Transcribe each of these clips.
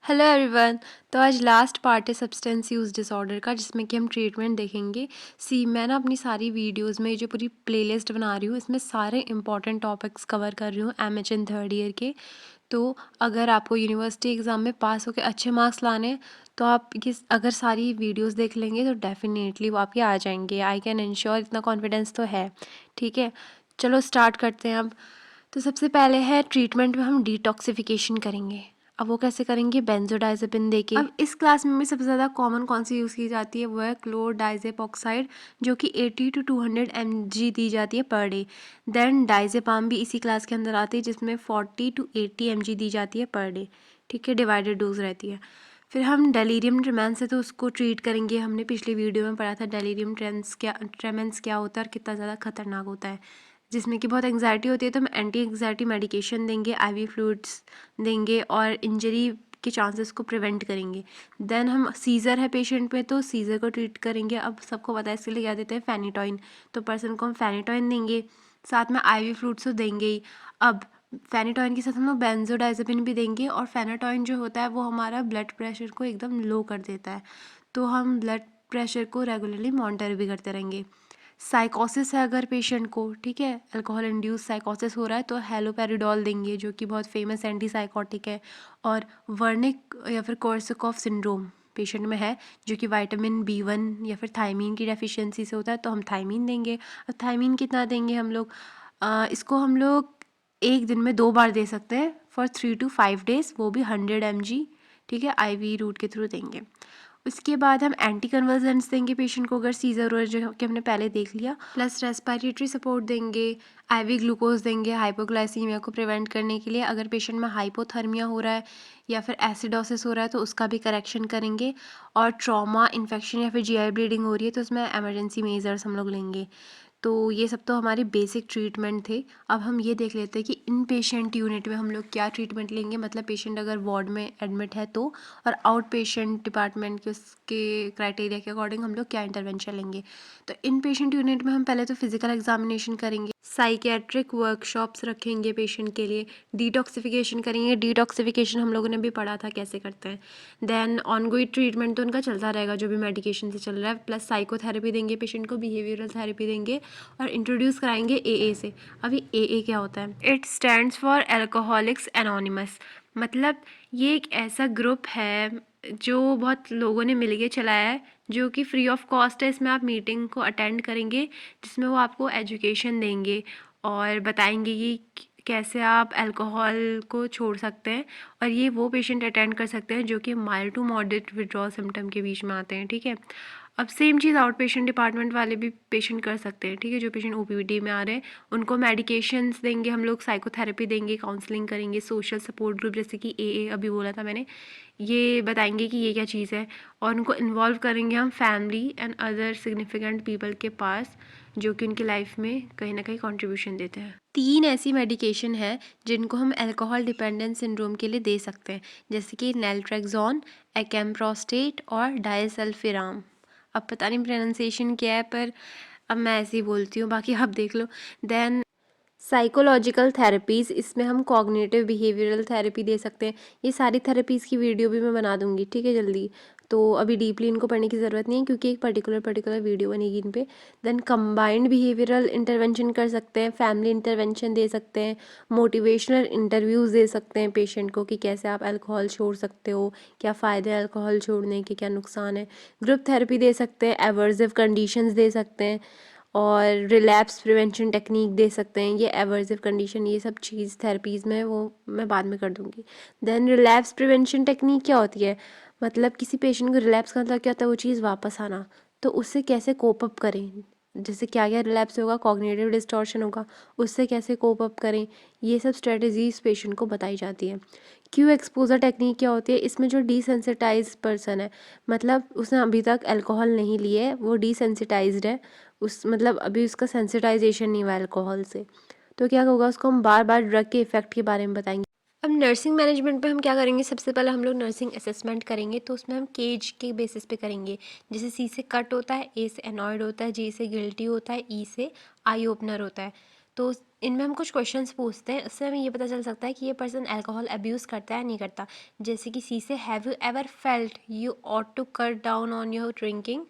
Hello everyone. तो आज last part है सब्सटेंस यूज़ डिसऑर्डर का, जिसमें कि हम ट्रीटमेंट देखेंगे। मैं ना अपनी सारी वीडियोस में जो पूरी प्लेलिस्ट बना रही हूँ, इसमें सारे इंपॉर्टेंट टॉपिक्स कवर कर रही हूँ एमएचएन थर्ड ईयर के। तो अगर आपको यूनिवर्सिटी एग्ज़ाम में पास होकर अच्छे मार्क्स लाने हैं, तो आप ये अगर सारी वीडियोस देख लेंगे तो डेफिनेटली वो आपके आ जाएंगे। आई कैन इंश्योर, इतना कॉन्फिडेंस तो है। ठीक है, चलो स्टार्ट करते हैं अब। तो सबसे पहले है ट्रीटमेंट में हम डिटॉक्सिफिकेशन करेंगे। अब वो कैसे करेंगे? बेंजोडाइजेपिन देके। अब इस क्लास में भी सबसे ज़्यादा कॉमन कौन सी यूज़ की जाती है, वो है क्लोरडाइजेपॉक्साइड, जो कि 80 to 200 mg दी जाती है पर डे। देन डाइजेपाम भी इसी क्लास के अंदर आती है, जिसमें 40 to 80 mg दी जाती है पर डे। ठीक है, डिवाइडेड डोज रहती है। फिर हम डेलीरियम ट्रेमेंस है तो उसको ट्रीट करेंगे। हमने पिछली वीडियो में पढ़ा था डेलीरियम ट्रेमेंस क्या होता है और कितना ज़्यादा खतरनाक होता है, जिसमें कि बहुत एंग्जाइटी होती है। तो हम एंटी एंग्जाइटी मेडिकेशन देंगे, आईवी फ्लूइड्स देंगे और इंजरी के चांसेस को प्रिवेंट करेंगे। देन हम सीज़र है पेशेंट पे, तो सीज़र को ट्रीट करेंगे। अब सबको पता है इसके लिए क्या देते हैं, फेनिटॉइन। तो पर्सन को हम फेनिटॉइन देंगे, साथ में आईवी फ्लूइड्स तो देंगे ही। अब फेनिटॉइन के साथ हम लोग बेंजोडाइजेपिन भी देंगे, और फेनाटॉइन जो होता है वो हमारा ब्लड प्रेशर को एकदम लो कर देता है। तो हम ब्लड प्रेशर को रेगुलरली मॉनिटर भी करते रहेंगे। साइकोसिस है अगर पेशेंट को, ठीक है, अल्कोहल इंड्यूस साइकोसिस हो रहा है, तो हेलोपेरिडोल देंगे, जो कि बहुत फेमस एंटी साइकोटिक है। और वर्निक या फिर कोर्सकॉफ सिंड्रोम पेशेंट में है, जो कि विटामिन B1 या फिर थायमीन की डेफिशिएंसी से होता है, तो हम थायमीन देंगे। अब थायमीन कितना देंगे हम लोग? इसको हम लोग एक दिन में 2 बार दे सकते हैं फॉर 3 to 5 डेज, वो भी 100 mg। ठीक है, आईवी रूट के थ्रू देंगे। उसके बाद हम एंटी कन्वर्जेंट्स देंगे पेशेंट को, अगर सीजर हो, जो कि हमने पहले देख लिया। प्लस रेस्पिरेटरी सपोर्ट देंगे, आईवी ग्लूकोज देंगे हाइपोग्लाइसीमिया को प्रिवेंट करने के लिए। अगर पेशेंट में हाइपोथर्मिया हो रहा है या फिर एसिडोसिस हो रहा है, तो उसका भी करेक्शन करेंगे। और ट्रॉमा, इन्फेक्शन या फिर जीआई ब्लीडिंग हो रही है, तो उसमें एमरजेंसी मेजर्स हम लोग लेंगे। तो ये सब तो हमारे बेसिक ट्रीटमेंट थे। अब हम ये देख लेते हैं कि इन पेशेंट यूनिट में हम लोग क्या ट्रीटमेंट लेंगे, मतलब पेशेंट अगर वार्ड में एडमिट है तो, और आउट पेशेंट डिपार्टमेंट के उसके क्राइटेरिया के अकॉर्डिंग हम लोग क्या इंटरवेंशन लेंगे। तो इन पेशेंट यूनिट में हम पहले तो फिजिकल एग्जामिनेशन करेंगे, साइकेट्रिक वर्कशॉप्स रखेंगे पेशेंट के लिए, डिटॉक्सिफिकेशन करेंगे। डिटॉक्सिफिकेशन हम लोगों ने भी पढ़ा था कैसे करते हैं। देन ऑनगोइंग ट्रीटमेंट तो उनका चलता रहेगा जो भी मेडिकेशन से चल रहा है, प्लस साइकोथेरेपी देंगे पेशेंट को, बिहेवियरल थेरेपी देंगे, और इंट्रोड्यूस कराएंगे AA से। अभी AA क्या होता है? It stands for alcoholics anonymous. मतलब ये एक ऐसा ग्रुप है जो बहुत लोगों ने मिलके चलाया है, जो कि फ्री ऑफ कॉस्ट है। इसमें आप मीटिंग को अटेंड करेंगे, जिसमें वो आपको एजुकेशन देंगे और बताएंगे कि कैसे आप अल्कोहल को छोड़ सकते हैं। और ये वो पेशेंट अटेंड कर सकते हैं जो कि mild to moderate withdrawal symptom के बीच में आते हैं। ठीक है, अब सेम चीज़ आउट पेशेंट डिपार्टमेंट वाले भी पेशेंट कर सकते हैं। ठीक है, जो पेशेंट OPD में आ रहे हैं उनको मेडिकेशंस देंगे हम लोग, साइकोथेरेपी देंगे, काउंसलिंग करेंगे, सोशल सपोर्ट ग्रुप जैसे कि AA अभी बोला था मैंने, ये बताएंगे कि ये क्या चीज़ है। और उनको इन्वॉल्व करेंगे हम family and other significant people के पास, जो कि उनकी लाइफ में कहीं ना कहीं कंट्रीब्यूशन देते हैं। 3 ऐसी मेडिकेशन है जिनको हम अल्कोहल डिपेंडेंस सिंड्रोम के लिए दे सकते हैं, जैसे कि नैल्ट्रेक्सोन, एकम्प्रोस्टेट और डायसल्फिराम। अब पता नहीं प्रोनाउंसिएशन क्या है, पर अब मैं ऐसे ही बोलती हूँ, बाकी आप देख लो। देन साइकोलॉजिकल थेरेपीज़, इसमें हम कॉग्निटिव बिहेवियरल थेरेपी दे सकते हैं। ये सारी थेरेपीज़ की वीडियो भी मैं बना दूंगी, ठीक है, जल्दी। तो अभी डीपली इनको पढ़ने की ज़रूरत नहीं है, क्योंकि एक पर्टिकुलर वीडियो बनेगी इन पे। देन कंबाइंड बिहेवियरल इंटरवेंशन कर सकते हैं, फैमिली इंटरवेंशन दे सकते हैं, मोटिवेशनल इंटरव्यूज़ दे सकते हैं पेशेंट को कि कैसे आप अल्कोहल छोड़ सकते हो, क्या फ़ायदे हैं अल्कोहल छोड़ने के, क्या नुकसान है। ग्रुप थेरेपी दे सकते हैं, एवर्सिव कंडीशंस दे सकते हैं, और रिलैप्स प्रिवेंशन टेक्निक दे सकते हैं। ये एवर्सिव कंडीशन, ये सब चीज़ थेरेपीज़ में वो मैं बाद में कर दूँगी। देन रिलैप्स प्रिवेंशन टेक्निक क्या होती है, मतलब किसी पेशेंट को रिलैप्स का मतलब क्या होता है, वो चीज़ वापस आना, तो उससे कैसे कोप अप करें, जैसे क्या क्या रिलैप्स होगा, कॉग्निटिव डिस्टॉर्शन होगा, उससे कैसे कोप अप करें, ये सब स्ट्रेटजीज पेशेंट को बताई जाती है। क्यू एक्सपोजर टेक्निक क्या होती है, इसमें जो डिसेंसिटाइज पर्सन है, मतलब उसने अभी तक अल्कोहल नहीं लिए है, वो डिसेंसिटाइज्ड है, उस मतलब अभी उसका सेंसिटाइजेशन नहीं हुआ अल्कोहल से, तो क्या होगा, उसको हम बार बार ड्रग के इफेक्ट के बारे में बताएंगे। अब नर्सिंग मैनेजमेंट पे हम क्या करेंगे, सबसे पहले हम लोग नर्सिंग असेसमेंट करेंगे, तो उसमें हम केज के बेसिस पे करेंगे। जैसे C से कट होता है, A से एनॉयड होता है, G से गिल्टी होता है, E से आई ओपनर होता है। तो इनमें हम कुछ क्वेश्चंस पूछते हैं, उससे हमें ये पता चल सकता है कि ये पर्सन अल्कोहल अब्यूज़ करता है नहीं करता। जैसे कि सी से have you ever felt you ought to cut down on your drinking.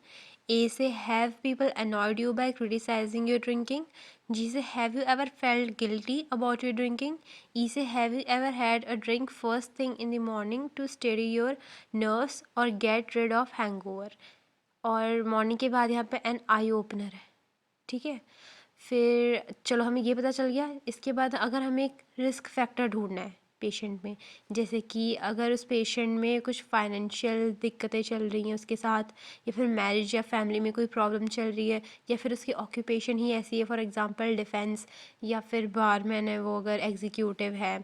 A से have people annoyed you by criticising your drinking. G से have you ever felt guilty about your drinking. E से have you ever had a drink first thing in the morning to steady your nerves और get rid of hangover. और morning के बाद यहाँ पे N eye opener है, ठीक है। फिर चलो हमें ये पता चल गया। इसके बाद अगर हमें एक रिस्क फैक्टर ढूंढना है पेशेंट में, जैसे कि अगर उस पेशेंट में कुछ फाइनेंशियल दिक्कतें चल रही हैं उसके साथ, या फिर मैरिज या फैमिली में कोई प्रॉब्लम चल रही है, या फिर उसकी ऑक्यूपेशन ही ऐसी है, फॉर एग्जांपल डिफेंस, या फिर बारमैन है वो, अगर एग्जीक्यूटिव है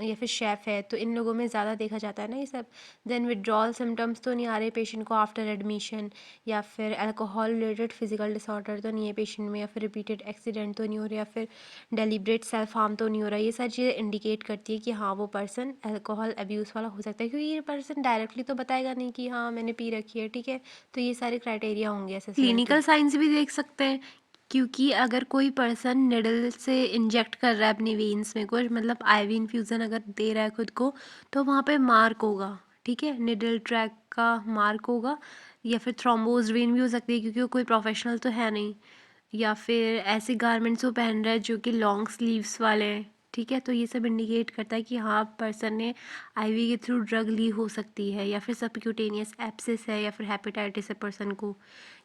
या फिर शेफ़ है, तो इन लोगों में ज़्यादा देखा जाता है ना ये सब। देन विड्रॉल सिम्टम्स तो नहीं आ रहे पेशेंट को आफ्टर एडमिशन, या फिर अल्कोहल रिलेटेड फिजिकल डिसऑर्डर तो नहीं है पेशेंट में, या फिर रिपीटेड एक्सीडेंट तो नहीं हो रहा, या फिर डेलिब्रेट सेल्फ हार्म तो नहीं हो रहा। ये सारी चीज़ें इंडिकेट करती है कि हाँ वो पर्सन अल्कोहल अब्यूज़ वाला हो सकता है, क्योंकि ये पर्सन डायरेक्टली तो बताएगा नहीं कि हाँ मैंने पी रखी है, ठीक है। तो ये सारे क्राइटेरिया होंगे असेसमेंट के। क्लिनिकल साइंस भी देख सकते हैं, क्योंकि अगर कोई पर्सन निडल से इंजेक्ट कर रहा है अपनी वेन्स में कुछ, मतलब आईवी इन्फ्यूज़न अगर दे रहा है खुद को, तो वहाँ पे मार्क होगा, ठीक है, निडल ट्रैक का मार्क होगा। या फिर थ्रोम्बोज वेन भी हो सकती है, क्योंकि वो कोई प्रोफेशनल तो है नहीं। या फिर ऐसे गारमेंट्स वो पहन रहा है जो कि लॉन्ग स्लीव्स वाले हैं, ठीक है। तो ये सब इंडिकेट करता है कि हाँ पर्सन ने आईवी के थ्रू ड्रग ली हो सकती है, या फिर सबक्यूटेनियस एब्सेस है, या फिर हेपेटाइटिस है पर्सन को,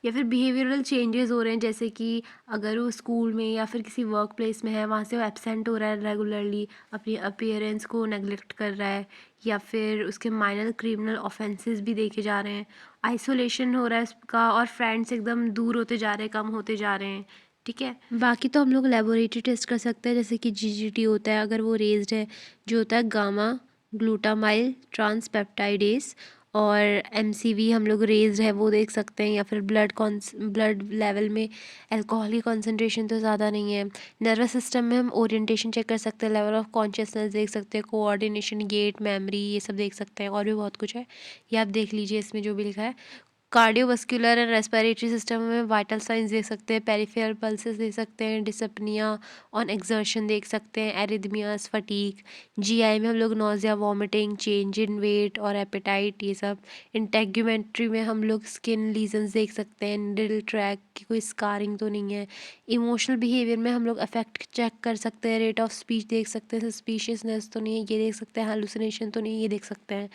या फिर बिहेवियरल चेंजेस हो रहे हैं, जैसे कि अगर वो स्कूल में या फिर किसी वर्क प्लेस में है, वहाँ से वो एब्सेंट हो रहा है रेगुलरली, अपनी अपीयरेंस को नेगलेक्ट कर रहा है, या फिर उसके माइनर क्रिमिनल ऑफेंसेस भी देखे जा रहे हैं, आइसोलेशन हो रहा है उसका, और फ्रेंड्स एकदम दूर होते जा रहे हैं, कम होते जा रहे हैं, ठीक है। बाकी तो हम लोग लेबोरेटरी टेस्ट कर सकते हैं, जैसे कि जीजीटी होता है, अगर वो रेज्ड है, जो होता है गामा ग्लूटामाइल ट्रांसपेप्टाइडेस, और एमसीवी हम लोग रेज्ड है वो देख सकते हैं, या फिर ब्लड लेवल में अल्कोहल की कॉन्सेंट्रेशन तो ज़्यादा नहीं है। नर्वस सिस्टम में हम ओरिएंटेशन चेक कर सकते हैं, लेवल ऑफ कॉन्शियसनेस देख सकते हैं, कोऑर्डिनेशन, गेट, मेमोरी, ये सब देख सकते हैं, और भी बहुत कुछ है, ये आप देख लीजिए इसमें जो भी लिखा है। कार्डियोवास्कुलर एंड रेस्पिरेटरी सिस्टम में वाइटल साइंस देख सकते हैं, पेरिफेरल पल्सेस देख सकते हैं, डिसपनिया ऑन एक्सर्शन देख सकते हैं, एरिथमियास, फटीक। जीआई में हम लोग nausea, vomiting, change in weight और एपेटाइट, ये सब। इंटेग्यूमेंट्री में हम लोग स्किन लीजन्स देख सकते हैं, निडल ट्रैक की कोई स्कारिंग तो नहीं है। इमोशनल बिहेवियर में हम लोग अफेक्ट चेक कर सकते हैं, रेट ऑफ स्पीच देख सकते हैं, सस्पिशियसनेस तो नहीं है ये देख सकते हैं, हालुसिनेशन तो नहीं है ये देख सकते हैं।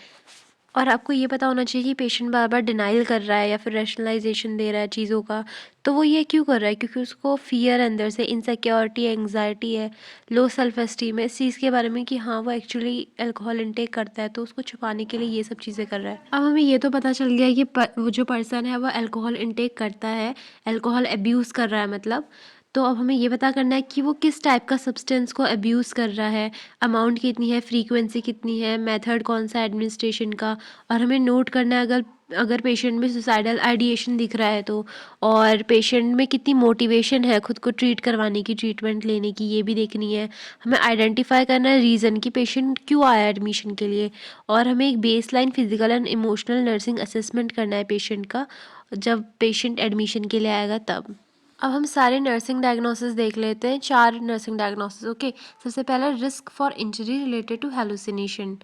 और आपको ये पता होना चाहिए कि पेशेंट बार बार डिनाइल कर रहा है या फिर रैशनलाइजेशन दे रहा है चीज़ों का, तो वो ये क्यों कर रहा है, क्योंकि उसको फियर अंदर से, इनसिक्योरिटी, एंग्जाइटी है, लो सेल्फ एस्टीम है इस चीज़ के बारे में कि हाँ वो एक्चुअली अल्कोहल इनटेक करता है, तो उसको छुपाने के लिए ये सब चीज़ें कर रहा है। अब हमें ये तो पता चल गया कि वो जो पर्सन है वो अल्कोहल इनटेक करता है, अल्कोहल अब्यूज़ कर रहा है मतलब। तो अब हमें ये पता करना है कि वो किस टाइप का सब्सटेंस को अब्यूज़ कर रहा है, अमाउंट कितनी है, फ्रीक्वेंसी कितनी है, मेथड कौन सा एडमिनिस्ट्रेशन का। और हमें नोट करना है अगर अगर पेशेंट में सुसाइडल आइडिएशन दिख रहा है तो, और पेशेंट में कितनी मोटिवेशन है खुद को ट्रीट करवाने की, ट्रीटमेंट लेने की, ये भी देखनी है। हमें आइडेंटिफाई करना है रीज़न कि पेशेंट क्यों आया एडमिशन के लिए, और हमें एक baseline physical and emotional nursing assessment करना है पेशेंट का जब पेशेंट एडमिशन के लिए आएगा तब। अब हम सारे नर्सिंग डायग्नोसिस देख लेते हैं, 4 नर्सिंग डायग्नोसिस, ओके। सबसे पहला risk for injury related to hallucination,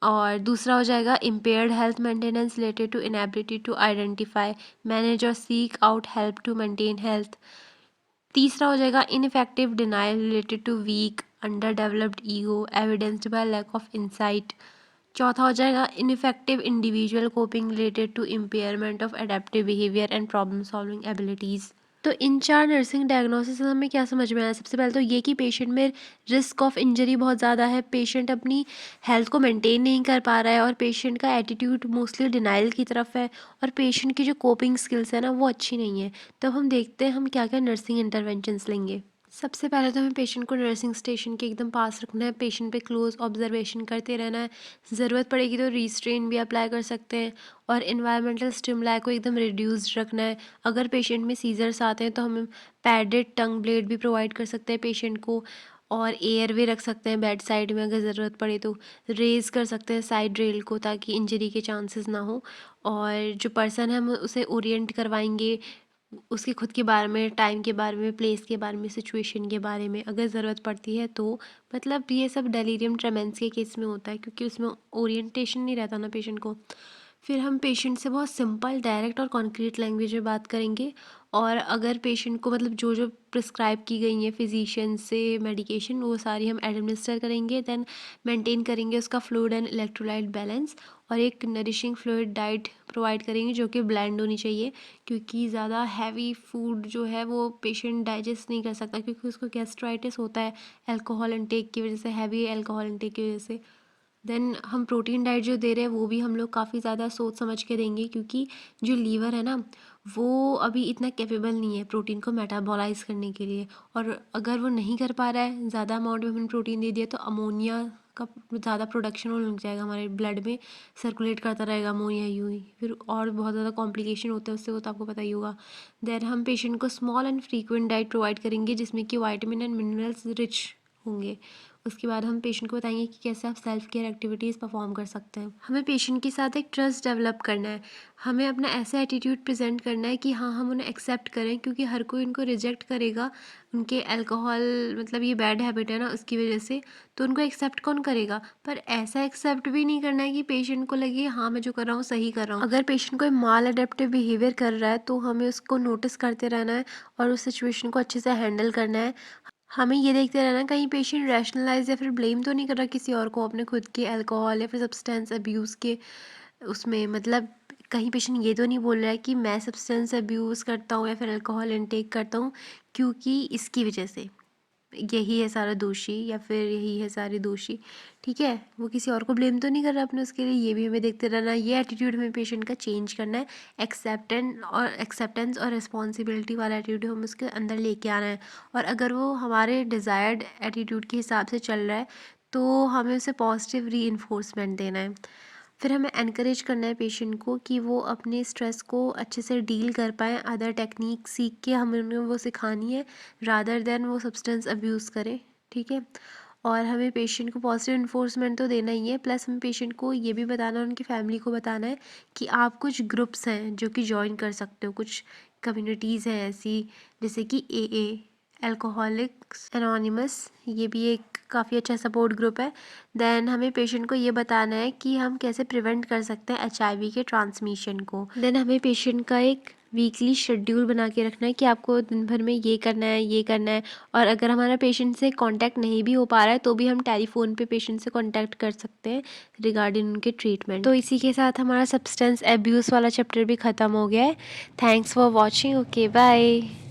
और दूसरा हो जाएगा impaired health maintenance related to inability to identify, manage और seek out help to maintain health. तीसरा हो जाएगा ineffective denial related to weak under developed ego evidenced by lack of insight. चौथा हो जाएगा ineffective individual coping related to impairment of adaptive behaviour and problem solving abilities. तो इन 4 nursing diagnosis से हमें क्या समझ में आया, सबसे पहले तो ये कि पेशेंट में रिस्क ऑफ इंजरी बहुत ज़्यादा है, पेशेंट अपनी हेल्थ को मेंटेन नहीं कर पा रहा है, और पेशेंट का एटीट्यूड मोस्टली डिनाइल की तरफ है, और पेशेंट की जो कोपिंग स्किल्स है ना वो अच्छी नहीं है। तो हम देखते हैं हम क्या क्या नर्सिंग इंटरवेंशंस लेंगे। सबसे पहले तो हमें पेशेंट को नर्सिंग स्टेशन के एकदम पास रखना है, पेशेंट पे क्लोज ऑब्जर्वेशन करते रहना है, ज़रूरत पड़ेगी तो रीस्ट्रेन भी अप्लाई कर सकते हैं, और इन्वायरमेंटल स्टिमुलाई को एकदम रिड्यूस्ड रखना है। अगर पेशेंट में सीजर्स आते हैं तो हम पैडेड टंग ब्लेड भी प्रोवाइड कर सकते हैं पेशेंट को, और एयर वे रख सकते हैं बेड साइड में, अगर ज़रूरत पड़े तो रेज़ कर सकते हैं साइड रेल को ताकि इंजरी के चांसेस ना हो। और जो पर्सन है हम उसे ओरिएंट करवाएंगे उसके खुद के बारे में, टाइम के बारे में, प्लेस के बारे में, सिचुएशन के बारे में अगर ज़रूरत पड़ती है तो। मतलब ये सब डेलीरियम ट्रेमेंस के केस में होता है क्योंकि उसमें ओरिएंटेशन नहीं रहता ना पेशेंट को। फिर हम पेशेंट से बहुत सिंपल, डायरेक्ट और कॉन्क्रीट लैंग्वेज में बात करेंगे। और अगर पेशेंट को मतलब जो जो प्रिस्क्राइब की गई हैं फिजिशियन से मेडिकेशन, वो सारी हम एडमिनिस्टर करेंगे। देन मेंटेन करेंगे उसका फ्लूइड एंड इलेक्ट्रोलाइट बैलेंस, और एक नरिशिंग फ्लूइड डाइट प्रोवाइड करेंगे जो कि ब्लेंड होनी चाहिए, क्योंकि ज़्यादा हैवी फूड जो है वो पेशेंट डाइजेस्ट नहीं कर सकता, क्योंकि उसको गैस्ट्राइटिस होता है अल्कोहल इनटेक की वजह से, हैवी अल्कोहल इनटेक की वजह से। देन हम प्रोटीन डाइट जो दे रहे हैं वो भी हम लोग काफ़ी ज़्यादा सोच समझ के देंगे, क्योंकि जो लीवर है ना वो अभी इतना कैपेबल नहीं है प्रोटीन को मेटाबॉलाइज करने के लिए। और अगर वो नहीं कर पा रहा है, ज़्यादा अमाउंट में हमने प्रोटीन दे दिया, तो अमोनिया का ज़्यादा प्रोडक्शन होने लग जाएगा, हमारे ब्लड में सर्कुलेट करता रहेगा अमोनिया यूँ ही, फिर और बहुत ज़्यादा कॉम्प्लिकेशन होते हैं उससे, वो तो आपको पता ही होगा। देन हम पेशेंट को small and frequent diet provide करेंगे जिसमें कि वाइटामिन एंड मिनरल्स रिच होंगे। उसके बाद हम पेशेंट को बताएंगे कि कैसे आप सेल्फ केयर एक्टिविटीज़ परफॉर्म कर सकते हैं। हमें पेशेंट के साथ एक ट्रस्ट डेवलप करना है। हमें अपना ऐसा एटीट्यूड प्रेजेंट करना है कि हाँ, हम उन्हें एक्सेप्ट करें, क्योंकि हर कोई उनको रिजेक्ट करेगा उनके अल्कोहल, मतलब ये बैड हैबिट है ना उसकी वजह से, तो उनको एक्सेप्ट कौन करेगा। पर ऐसा एक्सेप्ट भी नहीं करना है कि पेशेंट को लगे हाँ मैं जो कर रहा हूँ सही कर रहा हूँ। अगर पेशेंट कोई माल अडेप्टिव बिहेवियर कर रहा है तो हमें उसको नोटिस करते रहना है और उस सिचुएशन को अच्छे से हैंडल करना है। हमें ये देखते रहना कहीं पेशेंट रैशनलाइज या फिर ब्लेम तो नहीं कर रहा किसी और को अपने खुद के अल्कोहल या फिर सब्सटेंस अब्यूज़ के उसमें। मतलब कहीं पेशेंट ये तो नहीं बोल रहा है कि मैं सब्सटेंस अब्यूज़ करता हूँ या फिर अल्कोहल इनटेक करता हूँ क्योंकि इसकी वजह से यही है सारा दोषी, या फिर यही है सारे दोषी। ठीक है, वो किसी और को ब्लेम तो नहीं कर रहा अपने उसके लिए, ये भी हमें देखते रहना। ये एटीट्यूड हमें पेशेंट का चेंज करना है। एक्सेप्टेंस और रिस्पॉन्सिबिलिटी वाला एटीट्यूड हम उसके अंदर लेके आना है। और अगर वो हमारे डिज़ायर्ड एटीट्यूड के हिसाब से चल रहा है तो हमें उसे पॉजिटिव री इन्फोर्समेंट देना है। फिर हमें एनकरेज करना है पेशेंट को कि वो अपने स्ट्रेस को अच्छे से डील कर पाएँ। अदर टेक्निक सीख के हमें उन्हें वो सिखानी है, रादर देन वो सब्सटेंस अब्यूज़ करें। ठीक है, और हमें पेशेंट को पॉजिटिव इन्फोर्समेंट तो देना ही है, प्लस हमें पेशेंट को ये भी बताना है, उनकी फैमिली को बताना है कि आप कुछ ग्रुप्स हैं जो कि ज्वाइन कर सकते हो, कुछ कम्युनिटीज़ हैं ऐसी, जैसे कि अल्कोहलिक्स एनोनिमस, ये भी एक काफ़ी अच्छा सपोर्ट ग्रुप है। देन हमें पेशेंट को ये बताना है कि हम कैसे प्रिवेंट कर सकते हैं HIV के ट्रांसमिशन को। देन हमें पेशेंट का एक वीकली शेड्यूल बना के रखना है कि आपको दिन भर में ये करना है, ये करना है। और अगर हमारा पेशेंट से कांटेक्ट नहीं भी हो पा रहा है तो भी हम टेलीफोन पे पेशेंट से कांटेक्ट कर सकते हैं रिगार्डिंग उनके ट्रीटमेंट। तो इसी के साथ हमारा सब्सटेंस अब्यूज़ वाला चैप्टर भी ख़त्म हो गया है। Thanks for watching. Okay, bye.